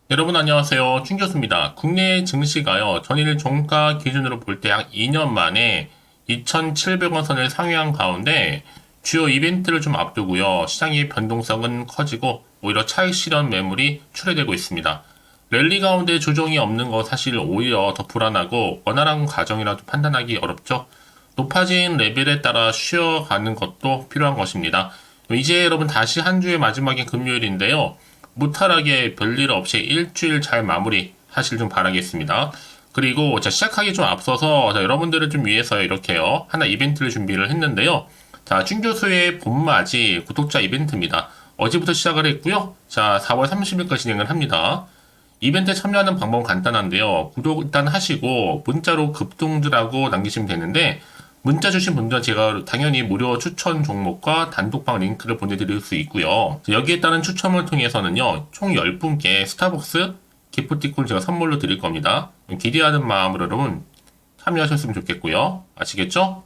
여러분 안녕하세요. 춘 교수입니다. 국내 증시가요, 전일 종가 기준으로 볼 때 약 2년 만에 2,700원 선을 상회한 가운데 주요 이벤트를 좀 앞두고요, 시장의 변동성은 커지고 오히려 차익 실현 매물이 출회되고 있습니다. 랠리 가운데 조정이 없는 거 사실 오히려 더 불안하고 원활한 과정이라도 판단하기 어렵죠. 높아진 레벨에 따라 쉬어가는 것도 필요한 것입니다. 이제 여러분 다시 한 주의 마지막인 금요일인데요. 무탈하게 별일 없이 일주일 잘 마무리 하실 좀 바라겠습니다. 그리고 시작하기 좀 앞서서 여러분들을 좀 위해서 이렇게요, 하나 이벤트를 준비를 했는데요. 자, 준 교수의 봄맞이 구독자 이벤트입니다. 어제부터 시작을 했고요. 자, 4월 30일까지 진행을 합니다. 이벤트에 참여하는 방법은 간단한데요. 구독 일단 하시고 문자로 급동주라고 남기시면 되는데, 문자 주신 분들은 제가 당연히 무료 추천 종목과 단독방 링크를 보내드릴 수 있고요. 여기에 따른 추첨을 통해서는요, 총 10분께 스타벅스 기프티콘 제가 선물로 드릴 겁니다. 기대하는 마음으로 여러분 참여하셨으면 좋겠고요. 아시겠죠?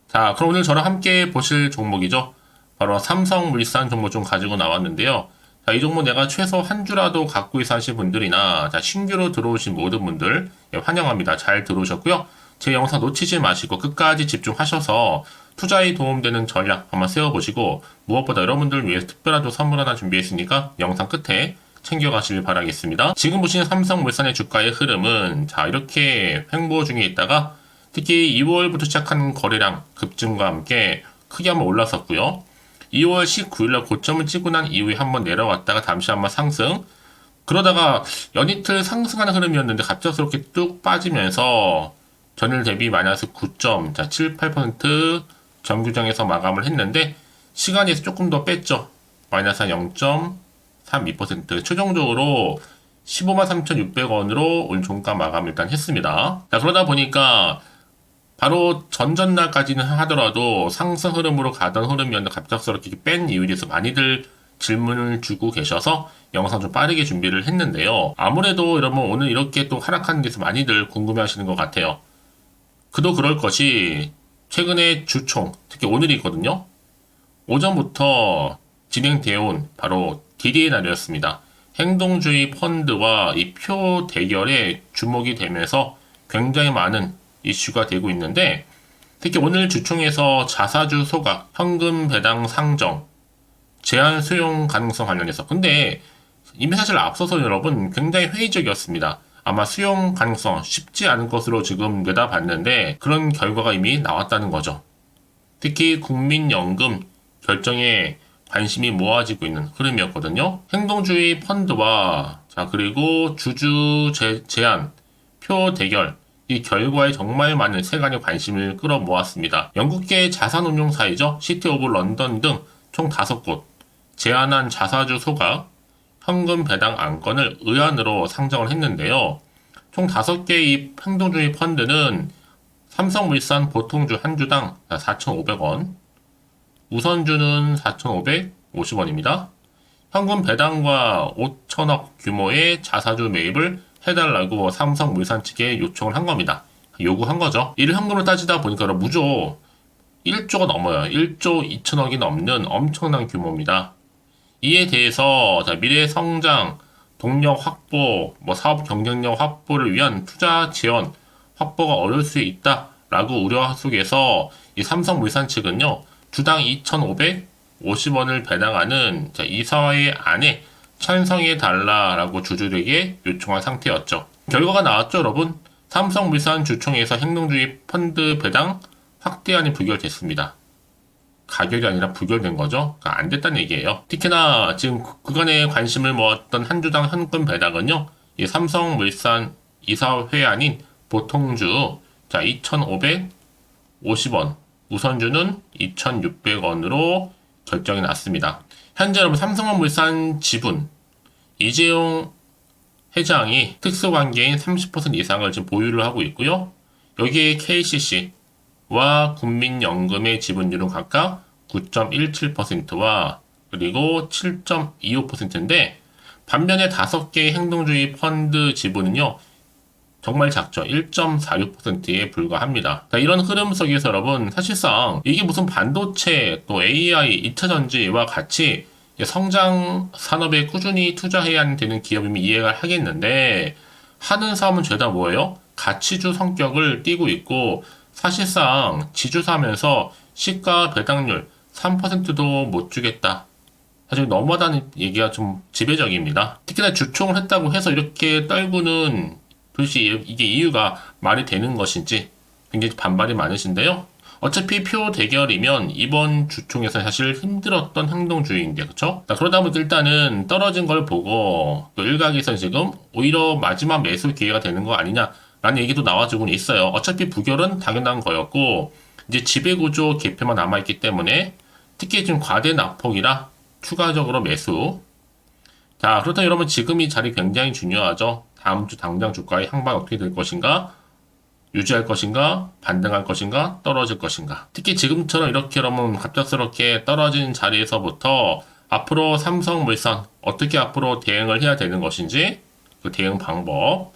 자, 그럼 오늘 저랑 함께 보실 종목이죠. 바로 삼성물산 종목 좀 가지고 나왔는데요. 자, 이 종목 내가 최소 한 주라도 갖고 있어 하신 분들이나, 자, 신규로 들어오신 모든 분들, 예, 환영합니다. 잘 들어오셨고요. 제 영상 놓치지 마시고 끝까지 집중하셔서 투자에 도움되는 전략 한번 세워보시고, 무엇보다 여러분들을 위해서 특별한 선물 하나 준비했으니까 영상 끝에 챙겨가시길 바라겠습니다. 지금 보시는 삼성물산의 주가의 흐름은, 자, 이렇게 횡보 중에 있다가 특히 2월부터 시작한 거래량 급증과 함께 크게 한번 올랐었고요. 2월 19일날 고점을 찍고 난 이후에 한번 내려왔다가 잠시 한번 상승, 그러다가 연이틀 상승하는 흐름이었는데 갑작스럽게 뚝 빠지면서 전일 대비 마이너스 9.78% 정규장에서 마감을 했는데, 시간에서 조금 더 뺐죠. 마이너스 0.32%, 최종적으로 15만 3,600원으로 오늘 종가 마감 일단 했습니다. 자, 그러다 보니까 바로 전전날까지는 하더라도 상승 흐름으로 가던 흐름이었는데 갑작스럽게 뺀 이유에 대해서 많이들 질문을 주고 계셔서 영상 좀 빠르게 준비를 했는데요. 아무래도 여러분 오늘 이렇게 또 하락하는 데서 많이들 궁금해 하시는 것 같아요. 그도 그럴 것이 최근에 주총, 특히 오늘이거든요. 오전부터 진행되어 온 바로 DD의 날이었습니다. 행동주의 펀드와 이 표 대결에 주목이 되면서 굉장히 많은 이슈가 되고 있는데, 특히 오늘 주총에서 자사주 소각, 현금 배당 상정, 제한 수용 가능성 관련해서, 근데 이미 사실 앞서서 여러분 굉장히 회의적이었습니다. 아마 수용 가능성 쉽지 않은 것으로 지금 내다봤는데 그런 결과가 이미 나왔다는 거죠. 특히 국민연금 결정에 관심이 모아지고 있는 흐름이었거든요. 행동주의 펀드와, 자, 그리고 주주 제한, 표 대결, 이 결과에 정말 많은 세간의 관심을 끌어모았습니다. 영국계 자산운용사이죠. 시티 오브 런던 등 총 5곳 제한한 자사주 소각, 현금 배당 안건을 의안으로 상정을 했는데요. 총 5개의 이 행동주의 펀드는 삼성물산 보통주 한 주당 4,500원, 우선주는 4,550원입니다. 현금 배당과 5천억 규모의 자사주 매입을 해달라고 삼성물산 측에 요청을 한 겁니다. 요구한 거죠. 이를 현금으로 따지다 보니까 무조 1조가 넘어요. 1조 2천억이 넘는 엄청난 규모입니다. 이에 대해서 미래 성장, 동력 확보, 사업 경쟁력 확보를 위한 투자 지원 확보가 어려울 수 있다라고 우려 속에서 이 삼성물산 측은요, 주당 2,550원을 배당하는 이사회 안에 찬성해 달라라고 주주들에게 요청한 상태였죠. 결과가 나왔죠, 여러분. 삼성물산 주총에서 행동주의 펀드 배당 확대안이 부결됐습니다. 가결이 아니라 부결된 거죠. 그러니까 안 됐다는 얘기예요. 특히나 지금 그간에 관심을 모았던 한 주당 현금 배당은요, 이 삼성물산 이사회안인 보통주 2,550원, 우선주는 2,600원으로 결정이 났습니다. 현재 여러분 삼성물산 지분 이재용 회장이 특수관계인 30% 이상을 지금 보유를 하고 있고요. 여기에 KCC와 국민연금의 지분율은 각각 9.17%와 그리고 7.25%인데, 반면에 5개의 행동주의 펀드 지분은요, 정말 작죠. 1.46%에 불과합니다. 자, 이런 흐름 속에서 여러분 사실상 이게 무슨 반도체, 또 AI, 2차전지와 같이 성장 산업에 꾸준히 투자해야 되는 기업이면 이해가 하겠는데, 하는 사업은 죄다 뭐예요? 가치주 성격을 띠고 있고, 사실상 지주사면서 시가 배당률 3%도 못 주겠다. 사실 너무하다는 얘기가 좀 지배적입니다. 특히나 주총을 했다고 해서 이렇게 떨구는 도대체 이게 이유가 말이 되는 것인지 굉장히 반발이 많으신데요. 어차피 표 대결이면 이번 주총에서 사실 힘들었던 행동주의인데, 그쵸? 그러다 보니까 일단은 떨어진 걸 보고 또 일각에서 지금 오히려 마지막 매수 기회가 되는 거 아니냐라는 얘기도 나와주고 있어요. 어차피 부결은 당연한 거였고, 이제 지배구조 개표만 남아있기 때문에 특히 지금 과대 낙폭이라 추가적으로 매수. 자, 그렇다면 여러분 지금 이 자리 굉장히 중요하죠. 다음 주 당장 주가의 향방 어떻게 될 것인가? 유지할 것인가? 반등할 것인가? 떨어질 것인가? 특히 지금처럼 이렇게 여러분 갑작스럽게 떨어진 자리에서부터 앞으로 삼성물산 어떻게 앞으로 대응을 해야 되는 것인지 그 대응 방법,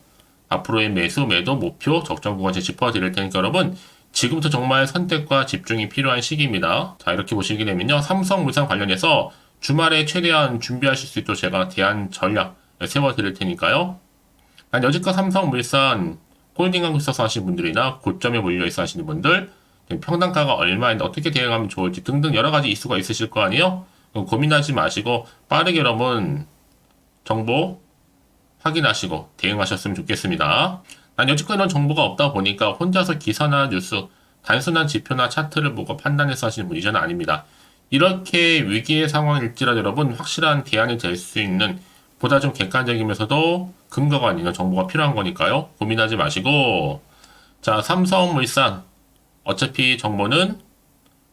앞으로의 매수, 매도, 목표, 적정 구간 짚어드릴 테니까 여러분 지금부터 정말 선택과 집중이 필요한 시기입니다. 자, 이렇게 보시게 되면요. 삼성물산 관련해서 주말에 최대한 준비하실 수 있도록 제가 대안 전략 세워드릴 테니까요. 난 여지껏 삼성물산 홀딩하고 있어서 하시는 분들이나 고점에 몰려있어 하시는 분들, 평단가가 얼마인데 어떻게 대응하면 좋을지 등등 여러 가지 이슈가 있으실 거 아니에요? 고민하지 마시고 빠르게 여러분 정보 확인하시고 대응하셨으면 좋겠습니다. 난 여지껏 이런 정보가 없다 보니까 혼자서 기사나 뉴스, 단순한 지표나 차트를 보고 판단해서 하시는 분이 저는 아닙니다. 이렇게 위기의 상황일지라도 여러분 확실한 대안이 될 수 있는 보다 좀 객관적이면서도 근거가 있는 정보가 필요한 거니까요. 고민하지 마시고, 자, 삼성물산 어차피 정보는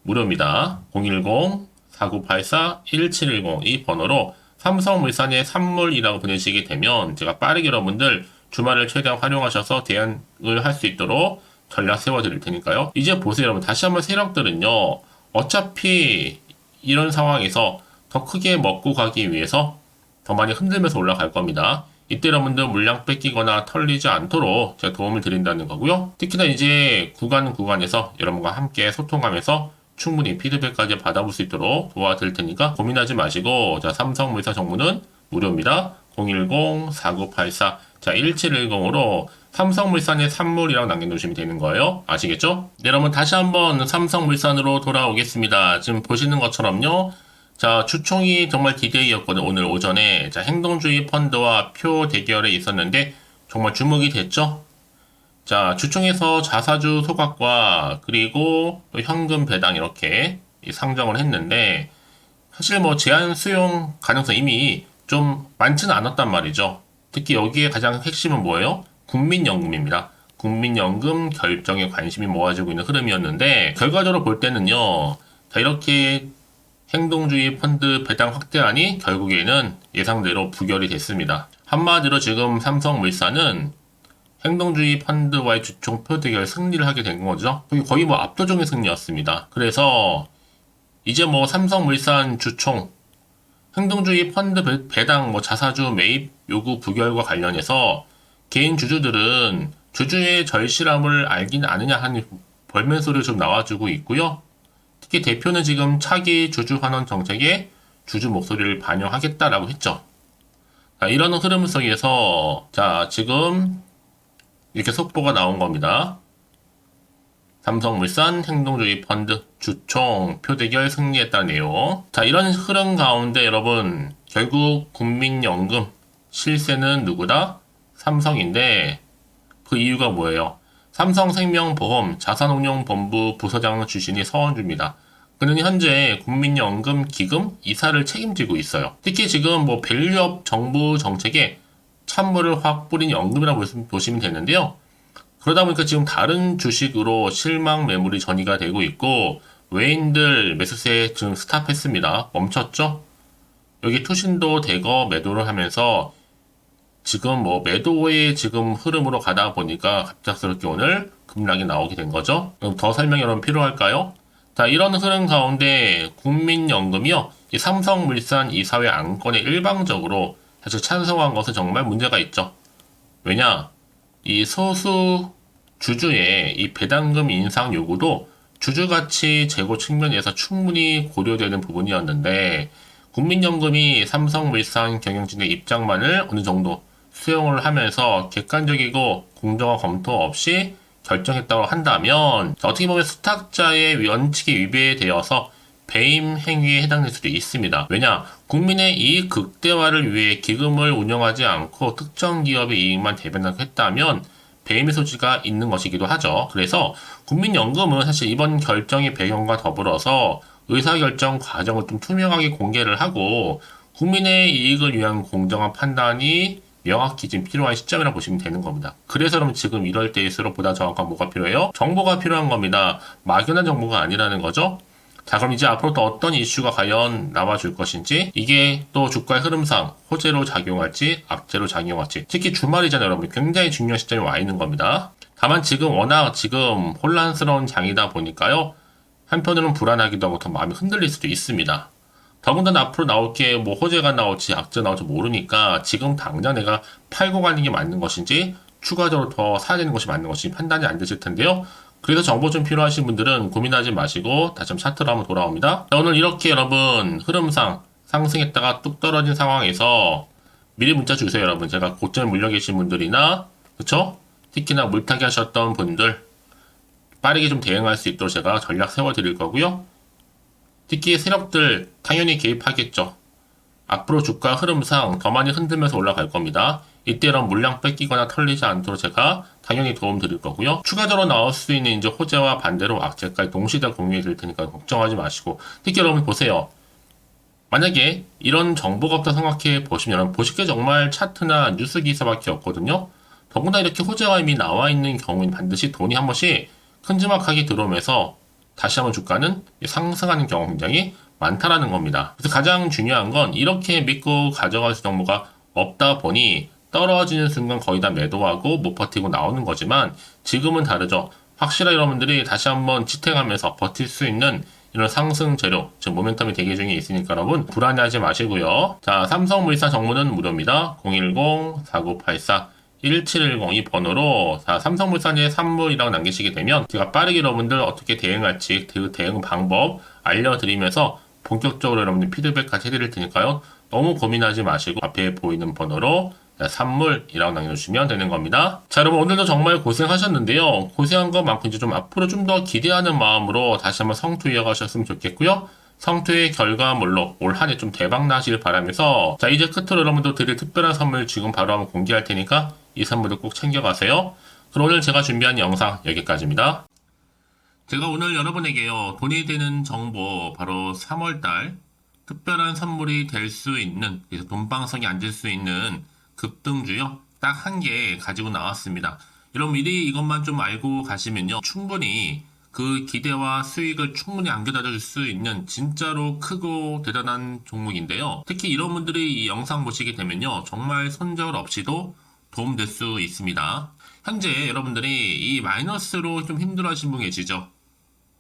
무료입니다. 010-4984-1710 이 번호로 삼성물산의 산물이라고 보내시게 되면 제가 빠르게 여러분들 주말을 최대한 활용하셔서 대응을 할 수 있도록 전략 세워드릴 테니까요. 이제 보세요 여러분. 다시 한번 세력들은요. 어차피 이런 상황에서 더 크게 먹고 가기 위해서 더 많이 흔들면서 올라갈 겁니다. 이때 여러분들 물량 뺏기거나 털리지 않도록 제가 도움을 드린다는 거고요. 특히나 이제 구간에서 여러분과 함께 소통하면서 충분히 피드백까지 받아볼 수 있도록 도와드릴 테니까 고민하지 마시고, 자, 삼성물산 정보는 무료입니다. 010-4984 자, 1710으로 삼성물산의 산물이라고 남겨놓으시면 되는 거예요. 아시겠죠? 네, 여러분 다시 한번 삼성물산으로 돌아오겠습니다. 지금 보시는 것처럼요. 자, 주총이 정말 디데이였거든요. 오늘 오전에. 자, 행동주의 펀드와 표 대결에 있었는데 정말 주목이 됐죠? 자, 주총에서 자사주 소각과 그리고 또 현금 배당 이렇게 상정을 했는데 사실 뭐 제한 수용 가능성 이미 좀 많지는 않았단 말이죠. 특히 여기에 가장 핵심은 뭐예요? 국민연금입니다. 국민연금 결정에 관심이 모아지고 있는 흐름이었는데 결과적으로 볼 때는요. 자, 이렇게 행동주의 펀드 배당 확대안이 결국에는 예상대로 부결이 됐습니다. 한마디로 지금 삼성물산은 행동주의 펀드와의 주총 표대결 승리를 하게 된 거죠. 거의 뭐 압도적인 승리였습니다. 그래서 이제 뭐 삼성물산 주총 행동주의 펀드 배당 뭐 자사주 매입 요구 부결과 관련해서 개인 주주들은 주주의 절실함을 알긴 아느냐 하는 벌면소리를 좀 나와주고 있고요. 특히 대표는 지금 차기 주주 환원 정책에 주주 목소리를 반영하겠다라고 했죠. 자, 이런 흐름 속에서 자, 지금 이렇게 속보가 나온 겁니다. 삼성물산 행동주의 펀드 주총 표대결 승리했다네요. 자, 이런 흐름 가운데 여러분 결국 국민연금 실세는 누구다? 삼성인데 그 이유가 뭐예요? 삼성생명보험 자산운용본부 부서장 출신이 서원주입니다. 그는 현재 국민연금 기금 이사를 책임지고 있어요. 특히 지금 뭐 밸류업 정부 정책에 찬물을 확 뿌린 연금이라고 보시면 되는데요. 그러다 보니까 지금 다른 주식으로 실망 매물이 전이가 되고 있고 외인들 매수세 지금 스탑했습니다. 멈췄죠? 여기 투신도 대거 매도를 하면서 지금 뭐 매도의 지금 흐름으로 가다 보니까 갑작스럽게 오늘 급락이 나오게 된 거죠. 그럼 더 설명이 여러분 필요할까요? 자, 이런 흐름 가운데 국민연금이요. 이 삼성물산 이사회 안건에 일방적으로 사실 찬성한 것은 정말 문제가 있죠. 왜냐? 이 소수 주주의 이 배당금 인상 요구도 주주가치 제고 측면에서 충분히 고려되는 부분이었는데 국민연금이 삼성물산 경영진의 입장만을 어느 정도 수용을 하면서 객관적이고 공정한 검토 없이 결정했다고 한다면 어떻게 보면 수탁자의 원칙에 위배되어서 배임 행위에 해당될 수도 있습니다. 왜냐? 국민의 이익 극대화를 위해 기금을 운영하지 않고 특정 기업의 이익만 대변하고 했다면 배임의 소지가 있는 것이기도 하죠. 그래서 국민연금은 사실 이번 결정의 배경과 더불어서 의사결정 과정을 좀 투명하게 공개를 하고 국민의 이익을 위한 공정한 판단이 명확히 지금 필요한 시점이라고 보시면 되는 겁니다. 그래서 그럼 지금 이럴 때일수록 보다 정확한 뭐가 필요해요? 정보가 필요한 겁니다. 막연한 정보가 아니라는 거죠. 자, 그럼 이제 앞으로 또 어떤 이슈가 과연 나와줄 것인지, 이게 또 주가의 흐름상 호재로 작용할지 악재로 작용할지, 특히 주말이잖아요, 여러분. 굉장히 중요한 시점이 와 있는 겁니다. 다만 지금 워낙 지금 혼란스러운 장이다 보니까요, 한편으로는 불안하기도 하고 더 마음이 흔들릴 수도 있습니다. 더군다나 앞으로 나올 게 뭐 호재가 나올지 악재 나올지 모르니까 지금 당장 내가 팔고 가는 게 맞는 것인지 추가적으로 더 사야 되는 것이 맞는 것인지 판단이 안 되실 텐데요. 그래서 정보 좀 필요하신 분들은 고민하지 마시고 다시 한번 차트로 한번 돌아옵니다. 자, 오늘 이렇게 여러분 흐름상 상승했다가 뚝 떨어진 상황에서 미리 문자 주세요, 여러분. 제가 고점에 물려 계신 분들이나 그쵸? 특히나 물타기 하셨던 분들 빠르게 좀 대응할 수 있도록 제가 전략 세워드릴 거고요. 특히 세력들 당연히 개입하겠죠. 앞으로 주가 흐름상 더 많이 흔들면서 올라갈 겁니다. 이때 이런 물량 뺏기거나 털리지 않도록 제가 당연히 도움 드릴 거고요. 추가적으로 나올 수 있는 이제 호재와 반대로 악재까지 동시에 공유해 드릴 테니까 걱정하지 마시고. 특히 여러분 보세요. 만약에 이런 정보가 없다 생각해 보시면 여러분 보실 게 정말 차트나 뉴스 기사밖에 없거든요. 더군다나 이렇게 호재가 이미 나와 있는 경우는 반드시 돈이 한 번씩 큼지막하게 들어오면서 다시 한번 주가는 상승하는 경우가 굉장히 많다라는 겁니다. 그래서 가장 중요한 건 이렇게 믿고 가져갈 수 정보가 없다 보니 떨어지는 순간 거의 다 매도하고 못 버티고 나오는 거지만 지금은 다르죠. 확실하게 여러분들이 다시 한번 지탱하면서 버틸 수 있는 이런 상승 재료, 즉 모멘텀이 대기 중에 있으니까 여러분 불안해하지 마시고요. 자, 삼성물산 정보는 무료입니다. 010-4984-1710 이 번호로 자, 삼성물산의 산물이라고 남기시게 되면 제가 빠르게 여러분들 어떻게 대응할지 그 대응 방법 알려드리면서 본격적으로 여러분들 피드백까지 해드릴 테니까요. 너무 고민하지 마시고 앞에 보이는 번호로 산물이라고 남겨주시면 되는 겁니다. 자, 여러분 오늘도 정말 고생하셨는데요. 고생한 것만큼 이제 좀 앞으로 좀 더 기대하는 마음으로 다시 한번 성투 이어가셨으면 좋겠고요. 성투의 결과물로 올 한 해 좀 대박 나시길 바라면서 자, 이제 끝으로 여러분들 드릴 특별한 선물 지금 바로 한번 공개할 테니까 이 선물도 꼭 챙겨가세요. 그럼 오늘 제가 준비한 영상 여기까지입니다. 제가 오늘 여러분에게요, 돈이 되는 정보 바로 3월달 특별한 선물이 될 수 있는, 그래서 돈방석이 앉을 수 있는 급등주요 딱 한 개 가지고 나왔습니다. 여러분 미리 이것만 좀 알고 가시면요 충분히 그 기대와 수익을 충분히 안겨다 줄 수 있는 진짜로 크고 대단한 종목인데요. 특히 이런 분들이 이 영상 보시게 되면요 정말 손절 없이도 도움될 수 있습니다. 현재 여러분들이 이 마이너스로 좀 힘들어하신 분 계시죠?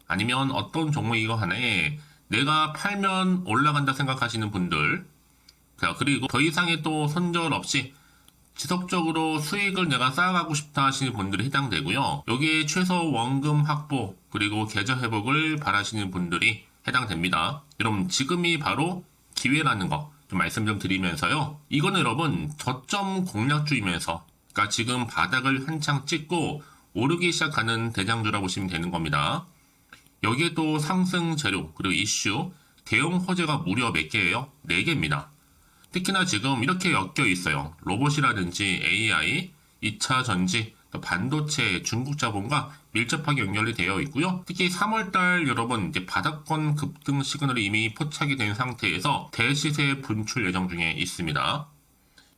아니면 어떤 종목이고 하나에 내가 팔면 올라간다 생각하시는 분들, 그리고 더 이상의 또 손절 없이 지속적으로 수익을 내가 쌓아가고 싶다 하시는 분들이 해당되고요. 여기에 최소 원금 확보 그리고 계좌 회복을 바라시는 분들이 해당됩니다. 여러분 지금이 바로 기회라는 거 좀 말씀 좀 드리면서요. 이거는 여러분 저점 공략주이면서 그러니까 지금 바닥을 한창 찍고 오르기 시작하는 대장주라고 보시면 되는 겁니다. 여기에 또 상승 재료 그리고 이슈 대형 호재가 무려 몇 개예요? 4개입니다. 특히나 지금 이렇게 엮여 있어요. 로봇이라든지 AI, 2차 전지, 반도체, 중국 자본과 밀접하게 연결이 되어 있고요. 특히 3월달 여러분 이제 바닥권 급등 시그널이 이미 포착이 된 상태에서 대시세 분출 예정 중에 있습니다.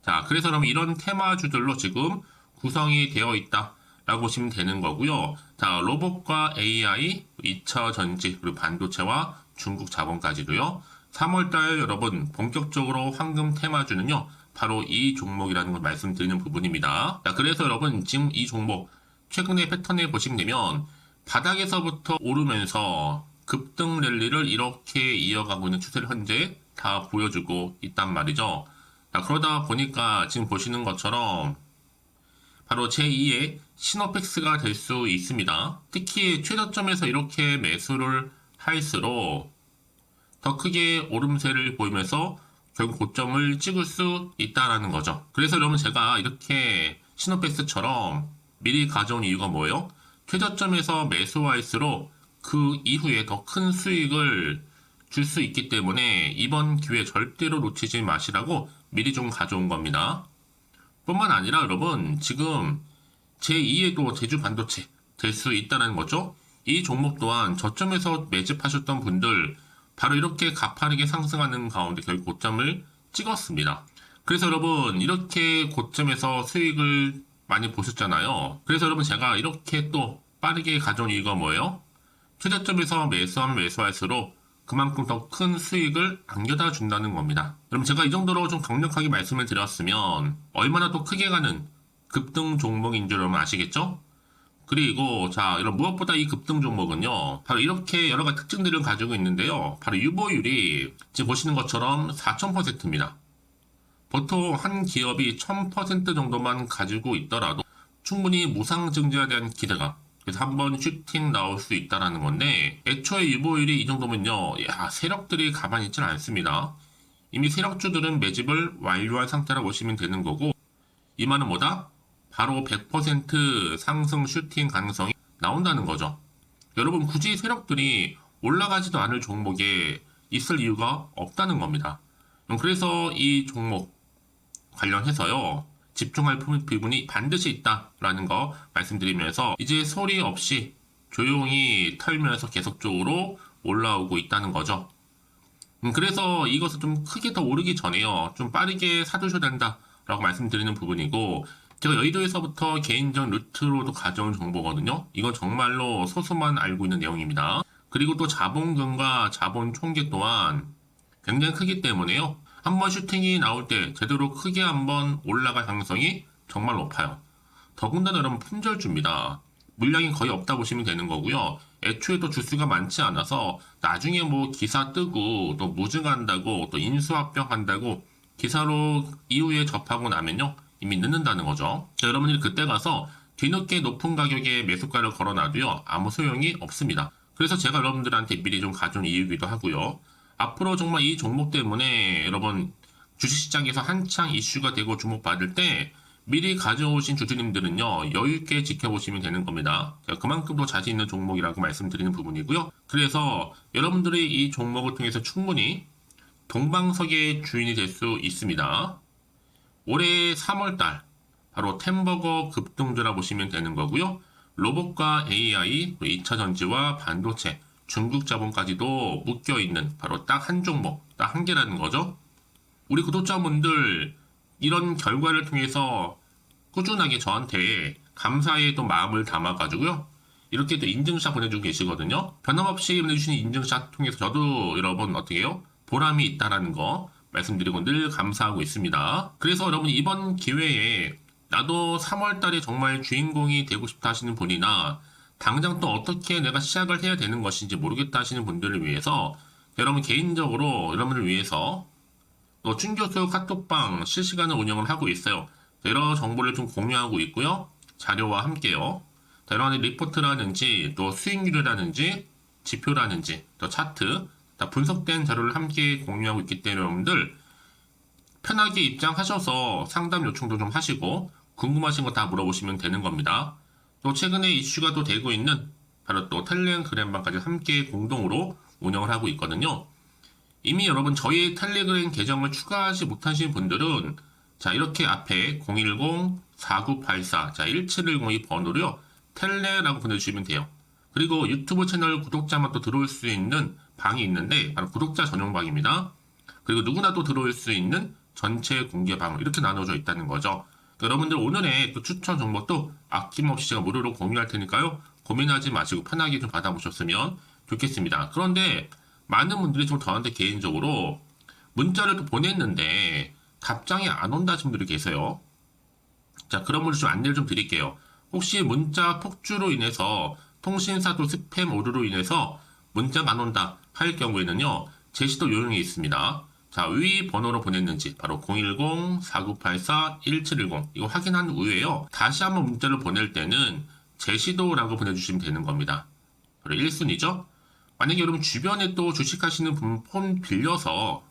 자, 그래서 그럼 이런 테마주들로 지금 구성이 되어 있다라고 보시면 되는 거고요. 자, 로봇과 AI, 2차 전지, 그리고 반도체와 중국 자본까지도요. 3월달 여러분 본격적으로 황금 테마주는요 바로 이 종목이라는 걸 말씀드리는 부분입니다. 자, 그래서 여러분 지금 이 종목 최근의 패턴을 보시면 되면 바닥에서부터 오르면서 급등 랠리를 이렇게 이어가고 있는 추세를 현재 다 보여주고 있단 말이죠. 자, 그러다 보니까 지금 보시는 것처럼 바로 제2의 시노펙스가 될 수 있습니다. 특히 최저점에서 이렇게 매수를 할수록 더 크게 오름세를 보이면서 결국 고점을 찍을 수 있다라는 거죠. 그래서 여러분 제가 이렇게 시노패스처럼 미리 가져온 이유가 뭐예요? 최저점에서 매수할수록 그 이후에 더 큰 수익을 줄 수 있기 때문에 이번 기회 절대로 놓치지 마시라고 미리 좀 가져온 겁니다. 뿐만 아니라 여러분 지금 제2의도 제주 반도체 될 수 있다는 거죠. 이 종목 또한 저점에서 매집하셨던 분들 바로 이렇게 가파르게 상승하는 가운데 결국 고점을 찍었습니다. 그래서 여러분 이렇게 고점에서 수익을 많이 보셨잖아요. 그래서 여러분 제가 이렇게 또 빠르게 가져온 이유가 뭐예요? 최저점에서 매수하면 매수할수록 그만큼 더 큰 수익을 안겨다 준다는 겁니다. 여러분 제가 이 정도로 좀 강력하게 말씀을 드렸으면 얼마나 또 크게 가는 급등 종목인 줄 여러분 아시겠죠? 그리고 자 여러분 무엇보다 이 급등 종목은요 바로 이렇게 여러 가지 특징들을 가지고 있는데요. 바로 유보율이 지금 보시는 것처럼 4000%입니다. 보통 한 기업이 1000% 정도만 가지고 있더라도 충분히 무상증자에 대한 기대감, 그래서 한번 슈팅 나올 수 있다라는 건데 애초에 유보율이 이 정도면요 세력들이 가만히 있지는 않습니다. 이미 세력주들은 매집을 완료한 상태라고 보시면 되는 거고 이 말은 뭐다? 바로 100% 상승 슈팅 가능성이 나온다는 거죠. 여러분 굳이 세력들이 올라가지도 않을 종목에 있을 이유가 없다는 겁니다. 그래서 이 종목 관련해서요 집중할 부분이 반드시 있다라는 거 말씀드리면서 이제 소리 없이 조용히 털면서 계속적으로 올라오고 있다는 거죠. 그래서 이것을 좀 크게 더 오르기 전에요 좀 빠르게 사두셔야 된다라고 말씀드리는 부분이고, 제가 여의도에서부터 개인적 루트로도 가져온 정보거든요. 이건 정말로 소수만 알고 있는 내용입니다. 그리고 또 자본금과 자본 총계 또한 굉장히 크기 때문에요. 한번 슈팅이 나올 때 제대로 크게 한번 올라갈 가능성이 정말 높아요. 더군다나 여러분 품절주입니다. 물량이 거의 없다 보시면 되는 거고요. 애초에 또 주수가 많지 않아서 나중에 뭐 기사 뜨고 또 무증한다고 또 인수합병한다고 기사로 이후에 접하고 나면요 이미 늦는다는 거죠. 여러분들이 그때 가서 뒤늦게 높은 가격에 매수가를 걸어놔도요 아무 소용이 없습니다. 그래서 제가 여러분들한테 미리 좀 가져온 이유이기도 하고요. 앞으로 정말 이 종목 때문에 여러분 주식시장에서 한창 이슈가 되고 주목받을 때 미리 가져오신 주주님들은요 여유있게 지켜보시면 되는 겁니다. 제가 그만큼 더 자신 있는 종목이라고 말씀드리는 부분이고요. 그래서 여러분들이 이 종목을 통해서 충분히 동방석의 주인이 될 수 있습니다. 올해 3월달 바로 템버거 급등주라 보시면 되는 거고요. 로봇과 AI, 2차 전지와 반도체, 중국 자본까지도 묶여있는 바로 딱 한 종목, 딱 한 개라는 거죠. 우리 구독자분들 이런 결과를 통해서 꾸준하게 저한테 감사의 또 마음을 담아가지고요. 이렇게 또 인증샷 보내주고 계시거든요. 변함없이 보내주시는 인증샷 통해서 저도 여러분 어떻게 해요? 보람이 있다라는 거 말씀드리고 늘 감사하고 있습니다. 그래서 여러분 이번 기회에 나도 3월달에 정말 주인공이 되고 싶다 하시는 분이나 당장 또 어떻게 내가 시작을 해야 되는 것인지 모르겠다 하시는 분들을 위해서 여러분 개인적으로 여러분을 위해서 또 춘교수 카톡방 실시간으로 운영을 하고 있어요. 여러 정보를 좀 공유하고 있고요. 자료와 함께요. 여러 가지 리포트라든지 또 수익률이라든지 지표라든지 또 차트 다 분석된 자료를 함께 공유하고 있기 때문에 여러분들 편하게 입장하셔서 상담 요청도 좀 하시고 궁금하신 거 다 물어보시면 되는 겁니다. 또 최근에 이슈가 또 되고 있는 바로 또 텔레그램방까지 함께 공동으로 운영을 하고 있거든요. 이미 여러분 저희 텔레그램 계정을 추가하지 못하신 분들은 자 이렇게 앞에 010-4984 1710이 번호로요 텔레라고 보내주시면 돼요. 그리고 유튜브 채널 구독자만 또 들어올 수 있는 방이 있는데 바로 구독자 전용방입니다. 그리고 누구나 또 들어올 수 있는 전체 공개 방을 이렇게 나눠져 있다는 거죠. 여러분들 오늘의 또 추천 정보도 아낌없이 제가 무료로 공유할 테니까요. 고민하지 마시고 편하게 좀 받아보셨으면 좋겠습니다. 그런데 많은 분들이 좀 저한테 개인적으로 문자를 또 보냈는데 답장이 안 온다 하시는 분들이 계세요. 자, 그런 분들 좀 안내를 좀 드릴게요. 혹시 문자 폭주로 인해서 통신사 또 스팸 오류로 인해서 문자가 안 온다 할 경우에는요. 제시도 요령이 있습니다. 자, 위 번호로 보냈는지 바로 010-4984-1710 이거 확인한 후에요. 다시 한번 문자를 보낼 때는 제시도라고 보내주시면 되는 겁니다. 바로 1순위죠. 만약에 여러분 주변에 또 주식하시는 분 폰 빌려서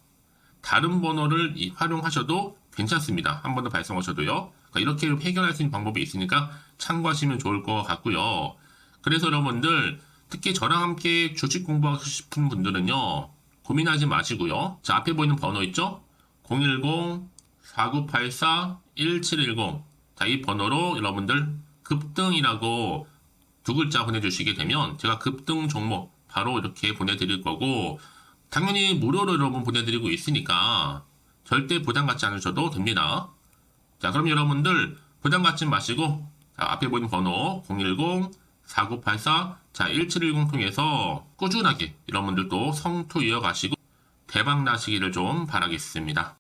다른 번호를 활용하셔도 괜찮습니다. 한 번 더 발송하셔도요. 그러니까 이렇게 해결할 수 있는 방법이 있으니까 참고하시면 좋을 것 같고요. 그래서 여러분들 특히 저랑 함께 주식 공부하고 싶은 분들은요. 고민하지 마시고요. 자, 앞에 보이는 번호 있죠? 010-4984-1710. 자, 이 번호로 여러분들 급등이라고 두 글자 보내주시게 되면 제가 급등 종목 바로 이렇게 보내드릴 거고, 당연히 무료로 여러분 보내드리고 있으니까 절대 부담 갖지 않으셔도 됩니다. 자, 그럼 여러분들 부담 갖지 마시고, 자, 앞에 보이는 번호 010-4984 자, 1710 통해서 꾸준하게 여러분들도 성투 이어가시고 대박 나시기를 좀 바라겠습니다.